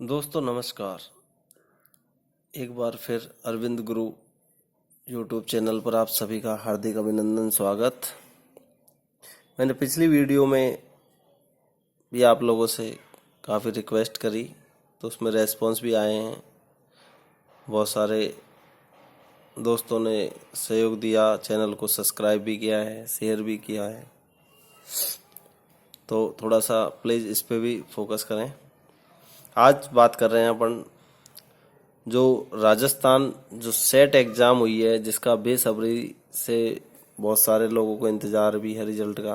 दोस्तों नमस्कार। एक बार फिर अरविंद गुरु यूट्यूब चैनल पर आप सभी का हार्दिक अभिनंदन स्वागत। मैंने पिछली वीडियो में भी आप लोगों से काफ़ी रिक्वेस्ट करी तो उसमें रेस्पॉन्स भी आए हैं। बहुत सारे दोस्तों ने सहयोग दिया, चैनल को सब्सक्राइब भी किया है, शेयर भी किया है। तो थोड़ा सा प्लीज़ इस पे भी फोकस करें। आज बात कर रहे हैं अपन जो राजस्थान जो सेट एग्ज़ाम हुई है, जिसका बेसब्री से बहुत सारे लोगों को इंतज़ार भी है रिजल्ट का,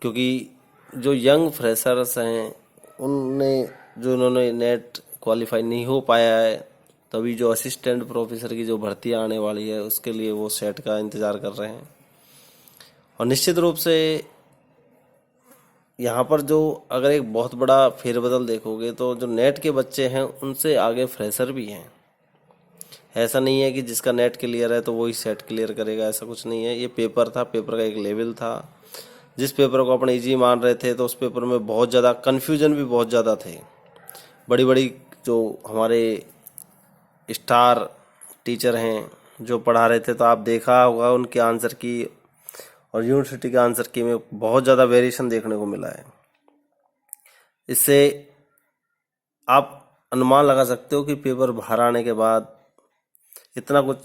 क्योंकि जो यंग फ्रेशर्स हैं उन्होंने नेट क्वालिफाई नहीं हो पाया है, तभी जो असिस्टेंट प्रोफेसर की जो भर्ती आने वाली है उसके लिए वो सेट का इंतज़ार कर रहे हैं। और निश्चित रूप से यहाँ पर जो अगर एक बहुत बड़ा फेरबदल देखोगे तो जो नेट के बच्चे हैं उनसे आगे फ्रेशर भी हैं। ऐसा नहीं है कि जिसका नेट क्लियर है तो वही सेट क्लियर करेगा, ऐसा कुछ नहीं है। ये पेपर था, पेपर का एक लेवल था। जिस पेपर को अपन इजी मान रहे थे तो उस पेपर में बहुत ज़्यादा कन्फ्यूजन भी बहुत ज़्यादा थे। बड़ी बड़ी जो हमारे स्टार टीचर हैं जो पढ़ा रहे थे, तो आप देखा होगा उनके आंसर की और यूनिवर्सिटी के आंसर की में बहुत ज़्यादा वेरिएशन देखने को मिला है। इससे आप अनुमान लगा सकते हो कि पेपर बाहर आने के बाद इतना कुछ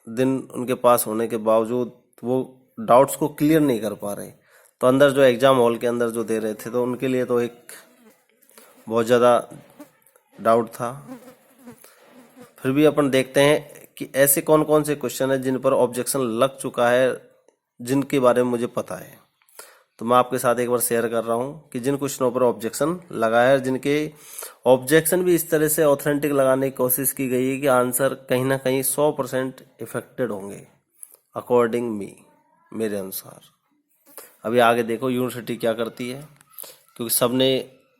दिन उनके पास होने के बावजूद वो डाउट्स को क्लियर नहीं कर पा रहे। तो अंदर जो एग्ज़ाम हॉल के अंदर जो दे रहे थे तो उनके लिए तो एक बहुत ज़्यादा डाउट था। फिर भी अपन देखते हैं कि ऐसे कौन कौन से क्वेश्चन है जिन पर ऑब्जेक्शन लग चुका है, जिनके बारे में मुझे पता है। तो मैं आपके साथ एक बार शेयर कर रहा हूँ कि जिन क्वेश्चनों पर ऑब्जेक्शन लगा है, जिनके ऑब्जेक्शन भी इस तरह से ऑथेंटिक लगाने की कोशिश की गई है कि आंसर कहीं ना कहीं 100% इफेक्टेड होंगे अकॉर्डिंग मी, मेरे अनुसार। अभी आगे देखो यूनिवर्सिटी क्या करती है, क्योंकि सबने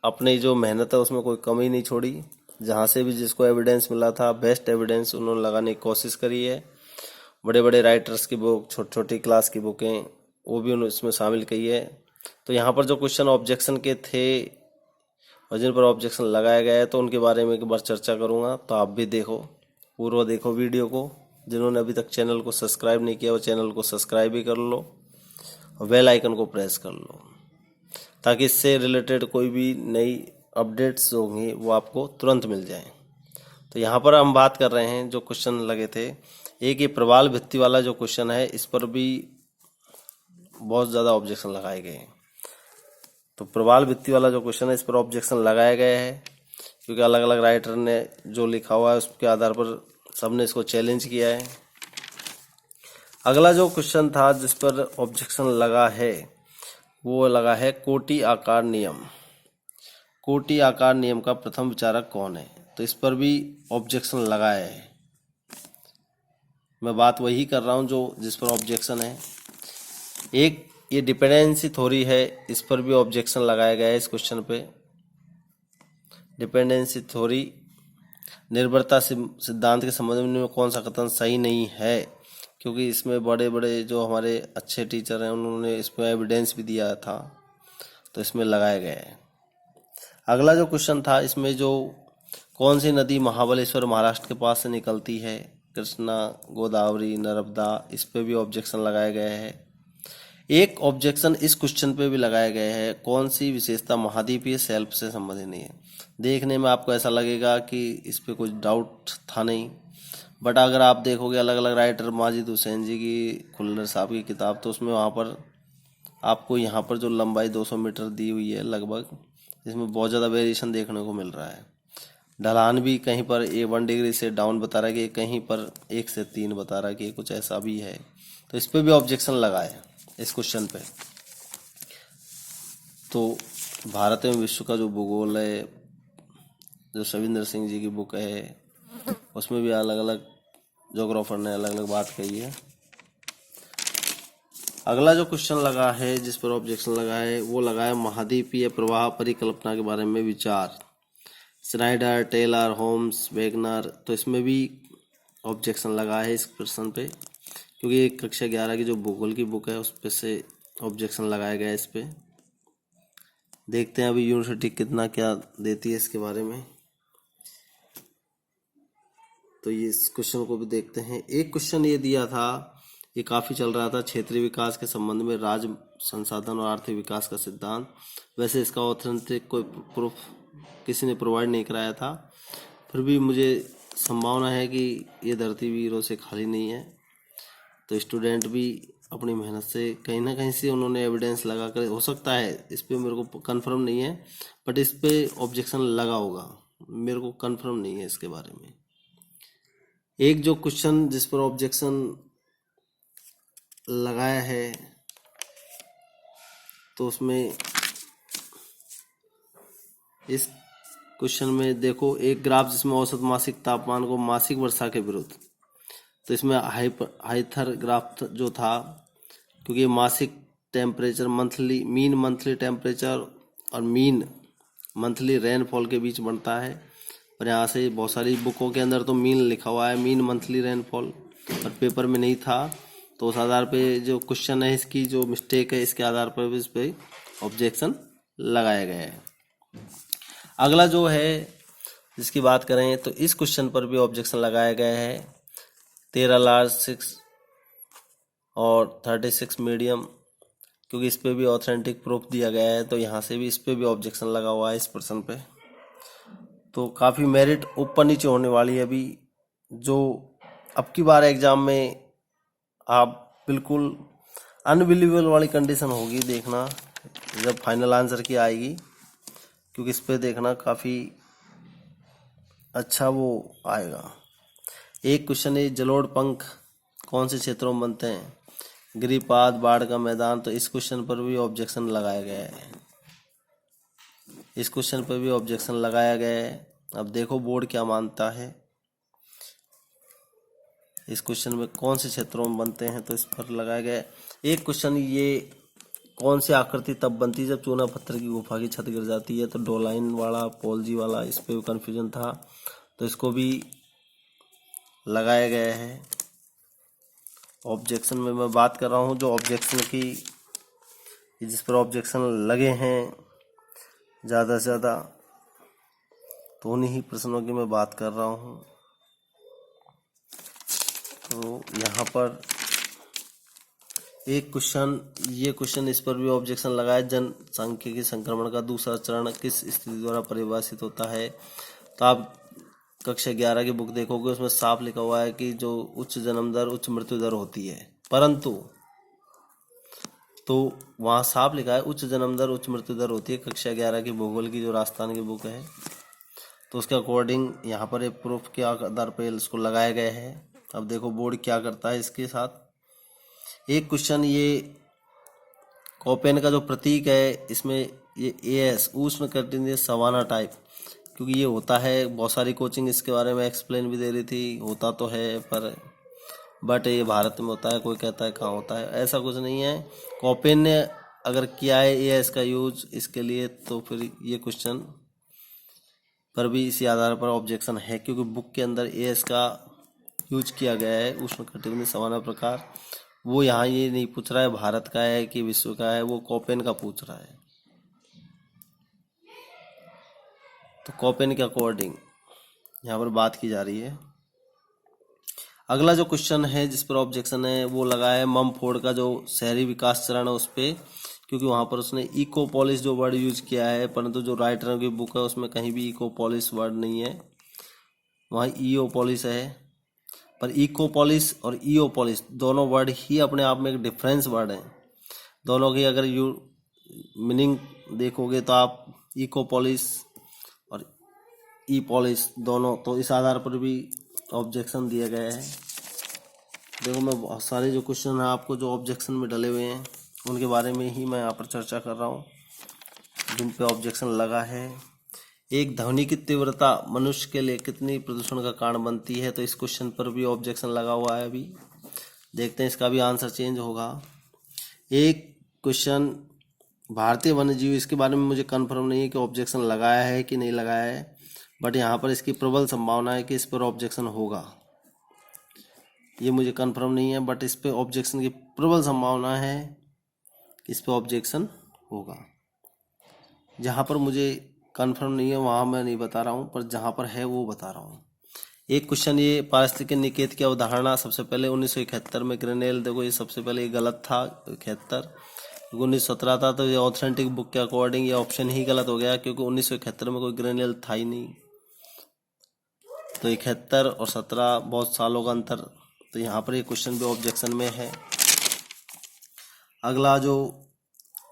अपनी जो मेहनत है उसमें कोई कमी नहीं छोड़ी। जहाँ से भी जिसको एविडेंस मिला था, बेस्ट एविडेंस उन्होंने लगाने की कोशिश करी है। बड़े बड़े राइटर्स की बुक, छोटी छोटी क्लास की बुकें, वो भी उन्होंने इसमें शामिल की है। तो यहाँ पर जो क्वेश्चन ऑब्जेक्शन के थे और जिन पर ऑब्जेक्शन लगाया गया है तो उनके बारे में एक बार चर्चा करूँगा। तो आप भी देखो, पूरा देखो वीडियो को। जिन्होंने अभी तक चैनल को सब्सक्राइब नहीं किया वो चैनल को सब्सक्राइब भी कर लो और बेल आइकन को प्रेस कर लो, ताकि इससे रिलेटेड कोई भी नई अपडेट्स होंगी वो आपको तुरंत मिल जाएं। तो यहाँ पर हम बात कर रहे हैं जो क्वेश्चन लगे थे। एक ये प्रवाल भित्ति वाला जो क्वेश्चन है, इस पर भी बहुत ज़्यादा ऑब्जेक्शन लगाए गए हैं। तो प्रवाल भित्ति वाला जो क्वेश्चन है इस पर ऑब्जेक्शन लगाया गया है, क्योंकि अलग अलग राइटर ने जो लिखा हुआ है उसके आधार पर सबने इसको चैलेंज किया है। अगला जो क्वेश्चन था जिस पर ऑब्जेक्शन लगा है वो लगा है कोटि आकार नियम। कोटि आकार नियम का प्रथम विचारक कौन है? तो इस पर भी ऑब्जेक्शन लगाया है। मैं बात वही कर रहा हूँ जो जिस पर ऑब्जेक्शन है। एक ये डिपेंडेंसी थ्योरी है, इस पर भी ऑब्जेक्शन लगाया गया है। इस क्वेश्चन पे डिपेंडेंसी थ्योरी निर्भरता सिद्धांत के संबंध में कौन सा कथन सही नहीं है, क्योंकि इसमें बड़े बड़े जो हमारे अच्छे टीचर हैं उन्होंने इसमें एविडेंस भी दिया था, तो इसमें लगाया गया है। अगला जो क्वेश्चन था इसमें जो कौन सी नदी महाबलेश्वर महाराष्ट्र के पास से निकलती है? कृष्णा, गोदावरी, नर्मदा, इस पे भी ऑब्जेक्शन लगाया गया है। एक ऑब्जेक्शन इस क्वेश्चन पे भी लगाया गया है, कौन सी विशेषता महाद्वीपीय शेल्फ से संबंधित नहीं है। देखने में आपको ऐसा लगेगा कि इस पे कुछ डाउट था नहीं, बट अगर आप देखोगे अलग अलग राइटर, माजिद हुसैन जी की, खुल्लर साहब की किताब, तो उसमें वहाँ पर आपको यहाँ पर जो लंबाई 200 मीटर दी हुई है लगभग, इसमें बहुत ज़्यादा वेरिएशन देखने को मिल रहा है। ढलान भी कहीं पर 1 डिग्री से डाउन बता रहा है कि कहीं पर 1 से 3 बता रहा है कि कुछ ऐसा भी है। तो इस पर भी ऑब्जेक्शन लगा है इस क्वेश्चन पे। तो भारत एवं विश्व का जो भूगोल है, जो शविंदर सिंह जी की बुक है, उसमें भी अलग अलग जोग्राफर ने अलग अलग बात कही है। अगला जो क्वेश्चन लगा है जिस पर ऑब्जेक्शन लगा है वो लगा है महाद्वीपीय प्रवाह परिकल्पना के बारे में विचार। स्नाइडर, टेलर, होम्स, वेगनर, तो इसमें भी ऑब्जेक्शन लगा है इस प्रश्न पे, क्योंकि एक कक्षा 11 की जो भूगोल की बुक है उस पे से ऑब्जेक्शन लगाया गया है इस पे। देखते हैं अभी यूनिवर्सिटी कितना क्या देती है इसके बारे में। तो ये इस क्वेश्चन को भी देखते हैं। एक क्वेश्चन ये दिया था, ये काफ़ी चल रहा था, क्षेत्रीय विकास के संबंध में राज्य संसाधन और आर्थिक विकास का सिद्धांत। वैसे इसका ऑथेंटिक कोई प्रूफ किसी ने प्रोवाइड नहीं कराया था, फिर भी मुझे संभावना है कि ये धरती वीरों से खाली नहीं है। तो स्टूडेंट भी अपनी मेहनत से कहीं ना कहीं से उन्होंने एविडेंस लगा कर, हो सकता है इस पे मेरे को कंफर्म नहीं है, बट इस पे ऑब्जेक्शन लगा होगा, मेरे को कंफर्म नहीं है इसके बारे में। एक जो क्वेश्चन जिस पर ऑब्जेक्शन लगाया है तो उसमें इस क्वेश्चन में देखो, एक ग्राफ जिसमें औसत मासिक तापमान को मासिक वर्षा के विरुद्ध, तो इसमें हाइथर ग्राफ जो था, क्योंकि मासिक temperature monthly, mean monthly temperature और मीन मंथली रेनफॉल के बीच बनता है। और यहाँ से बहुत सारी बुकों के अंदर तो मीन लिखा हुआ है, मीन मंथली रेनफॉल, और पेपर में नहीं था। तो उस आधार पे जो क्वेश्चन है, इसकी जो मिस्टेक है, इसके आधार पर भी इस पर ऑब्जेक्शन लगाया गया है। अगला जो है जिसकी बात करें तो इस क्वेश्चन पर भी ऑब्जेक्शन लगाया गया है, 13 लार्ज 6 और 36 मीडियम, क्योंकि इस पे भी ऑथेंटिक प्रूफ दिया गया है। तो यहाँ से भी इस पे भी ऑब्जेक्शन लगा हुआ है इस प्रश्न पे। तो काफ़ी मेरिट ऊपर नीचे होने वाली है अभी। जो अब की बार एग्जाम में आप बिल्कुल अनबिलीवेबल वाली कंडीशन होगी, देखना जब फाइनल आंसर की आएगी, क्योंकि इस पे देखना काफ़ी अच्छा वो आएगा। एक क्वेश्चन है, जलोढ़ पंख कौन से क्षेत्रों में बनते हैं? गिरिपाद, बाढ़ का मैदान। तो इस क्वेश्चन पर भी ऑब्जेक्शन लगाया गया है, इस क्वेश्चन पर भी ऑब्जेक्शन लगाया गया है। अब देखो बोर्ड क्या मानता है। इस क्वेश्चन में कौन से क्षेत्रों में बनते हैं, तो इस पर लगाया गया है। एक क्वेश्चन, ये कौन सी आकृति तब बनती है जब चूना पत्थर की गुफा की छत गिर जाती है? तो डोलाइन वाला, पोलजी वाला, इस पे कन्फ्यूजन था, तो इसको भी लगाया गया है। ऑब्जेक्शन में मैं बात कर रहा हूँ जो ऑब्जेक्शन की, जिस पर ऑब्जेक्शन लगे हैं ज़्यादा से ज़्यादा, तो उन्हीं ही प्रश्नों की मैं बात कर रहा हूँ। तो यहाँ पर एक क्वेश्चन, ये क्वेश्चन, इस पर भी ऑब्जेक्शन लगाया, जनसांख्यिकी संक्रमण का दूसरा चरण किस स्थिति द्वारा परिभाषित होता है? तो आप कक्षा 11 की बुक देखोगे, उसमें साफ लिखा हुआ है कि जो उच्च जन्म दर उच्च मृत्यु दर होती है, परंतु तो वहाँ साफ लिखा है उच्च जन्म दर उच्च मृत्यु दर होती है, कक्षा 11 की भूगोल की जो राजस्थान की बुक है। तो उसके अकॉर्डिंग यहाँ पर एक प्रूफ के आधार पर इसको लगाया गया है। अब देखो बोर्ड क्या करता है इसके साथ। एक क्वेश्चन, ये कोपेन का जो प्रतीक है, इसमें ये AS ऊष्ण कटिबंधीय सवाना टाइप, क्योंकि ये होता है, बहुत सारी कोचिंग इसके बारे में एक्सप्लेन भी दे रही थी, होता तो है पर बट ये भारत में होता है, कोई कहता है कहाँ होता है, ऐसा कुछ नहीं है। कोपेन ने अगर किया है AS का यूज इसके लिए, तो फिर ये क्वेश्चन पर भी इसी आधार पर ऑब्जेक्शन है, क्योंकि बुक के अंदर AS का यूज किया गया है, उष्ण कटिबंधीय सवाना प्रकार। वो यहाँ ये नहीं पूछ रहा है भारत का है कि विश्व का है, वो कोपेन का पूछ रहा है। तो कोपेन के अकॉर्डिंग यहाँ पर बात की जा रही है। अगला जो क्वेश्चन है जिस पर ऑब्जेक्शन है, वो लगा है ममफोर्ड का जो शहरी विकास चरण है उस पर, क्योंकि वहाँ पर उसने इकोपोलिस जो वर्ड यूज किया है, परंतु जो राइटर की बुक है उसमें कहीं भी इकोपोलिस वर्ड नहीं है, वहाँ ईओपोलिस है। पर इकोपोलिस और ईओपोलिस दोनों वर्ड ही अपने आप में एक डिफरेंस वर्ड है। दोनों की अगर यू मीनिंग देखोगे तो आप इकोपोलिस और ई पॉलिश दोनों, तो इस आधार पर भी ऑब्जेक्शन दिया गया है। देखो मैं बहुत सारे जो क्वेश्चन हैं आपको जो ऑब्जेक्शन में डले हुए हैं उनके बारे में ही मैं यहाँ पर चर्चा कर रहा हूँ जिन पे ऑब्जेक्शन लगा है। एक ध्वनि की तीव्रता मनुष्य के लिए कितनी प्रदूषण का कारण बनती है? तो इस क्वेश्चन पर भी ऑब्जेक्शन लगा हुआ है। अभी देखते हैं इसका भी आंसर चेंज होगा। एक क्वेश्चन, भारतीय वन्यजीव, इसके बारे में मुझे कंफर्म नहीं है कि ऑब्जेक्शन लगाया है कि नहीं लगाया है, बट यहाँ पर इसकी प्रबल संभावना है कि इस पर ऑब्जेक्शन होगा। ये मुझे कंफर्म नहीं है, बट इस पे ऑब्जेक्शन की प्रबल संभावना है कि इस पे ऑब्जेक्शन होगा। जहाँ पर मुझे कंफर्म नहीं है वहाँ मैं नहीं बता रहा हूँ, पर जहाँ पर है वो बता रहा हूँ। एक क्वेश्चन ये पारिस्थितिकी निकेत की अवधारणा सबसे पहले 1971 में ग्रेनेल, देखो ये सबसे पहले ये गलत था 71, 1917 था, तो ये ऑथेंटिक बुक के अकॉर्डिंग ये ऑप्शन ही गलत हो गया क्योंकि 1971 में कोई ग्रेनेल था ही नहीं। तो 71 और 17 बहुत सालों का अंतर, तो यहाँ पर ये क्वेश्चन भी ऑब्जेक्शन में है। अगला जो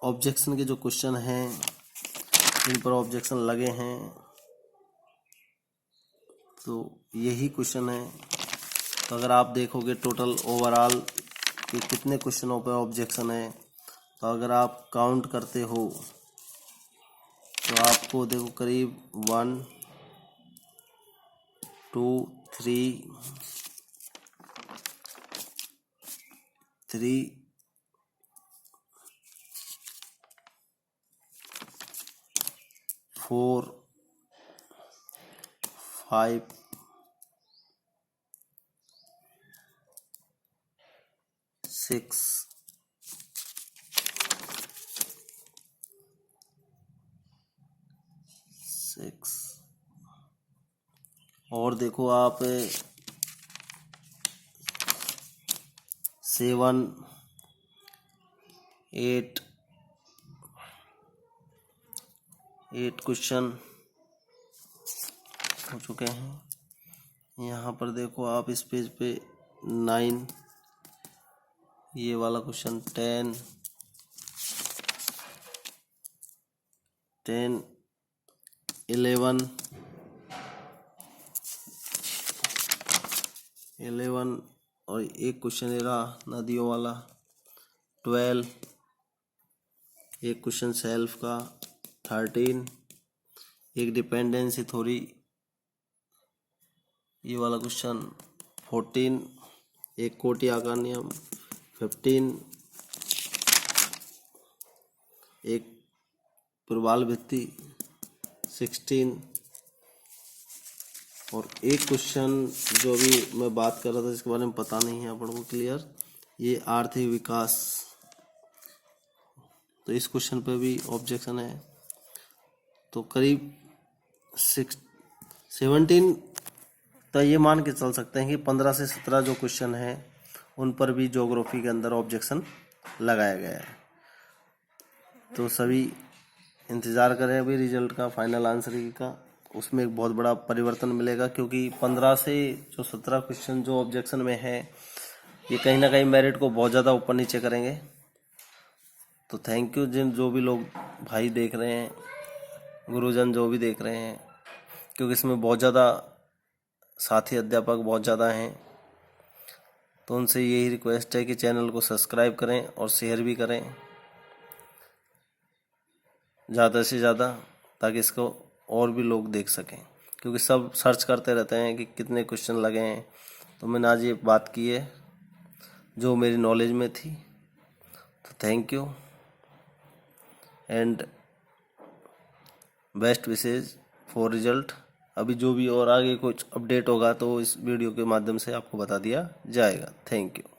ऑब्जेक्शन के जो क्वेश्चन हैं इन पर ऑब्जेक्शन लगे हैं, तो यही क्वेश्चन है। तो अगर आप देखोगे टोटल ओवरऑल कि कितने क्वेश्चनों पर ऑब्जेक्शन है, तो अगर आप काउंट करते हो तो आपको देखो करीब 1 2 3 4 5 6 और देखो आप 7 8 क्वेश्चन हो चुके हैं। यहाँ पर देखो आप इस पेज पे 9, ये वाला क्वेश्चन 10 11 और एक क्वेश्चन ये रहा नदियों वाला 12, एक क्वेश्चन सेल्फ का 13, एक डिपेंडेंसी थ्योरी ये वाला क्वेश्चन 14, एक कोटि आकार नियम 15, एक प्रवाल भित्ति 16 और एक क्वेश्चन जो अभी मैं बात कर रहा था जिसके बारे में पता नहीं है अपन को क्लियर, ये आर्थिक विकास, तो इस क्वेश्चन पे भी ऑब्जेक्शन है। तो करीब 17 तो ये मान के चल सकते हैं कि 15 से 17 जो क्वेश्चन हैं उन पर भी ज्योग्राफी के अंदर ऑब्जेक्शन लगाया गया है। तो सभी इंतज़ार करें अभी रिजल्ट का, फाइनल आंसर का, उसमें एक बहुत बड़ा परिवर्तन मिलेगा क्योंकि 15 से जो 17 क्वेश्चन जो ऑब्जेक्शन में है ये कहीं ना कहीं मेरिट को बहुत ज़्यादा ऊपर नीचे करेंगे। तो थैंक यू जो भी लोग भाई देख रहे हैं, गुरुजन जो भी देख रहे हैं, क्योंकि इसमें बहुत ज़्यादा साथी अध्यापक बहुत ज़्यादा हैं, तो उनसे यही रिक्वेस्ट है कि चैनल को सब्सक्राइब करें और शेयर भी करें ज़्यादा से ज़्यादा, ताकि इसको और भी लोग देख सकें, क्योंकि सब सर्च करते रहते हैं कि कितने क्वेश्चन लगे हैं। तो मैंने आज ये बात की है जो मेरी नॉलेज में थी। तो thank you and best wishes for result. अभी जो भी और आगे कुछ अपडेट होगा तो इस वीडियो के माध्यम से आपको बता दिया जाएगा। Thank you.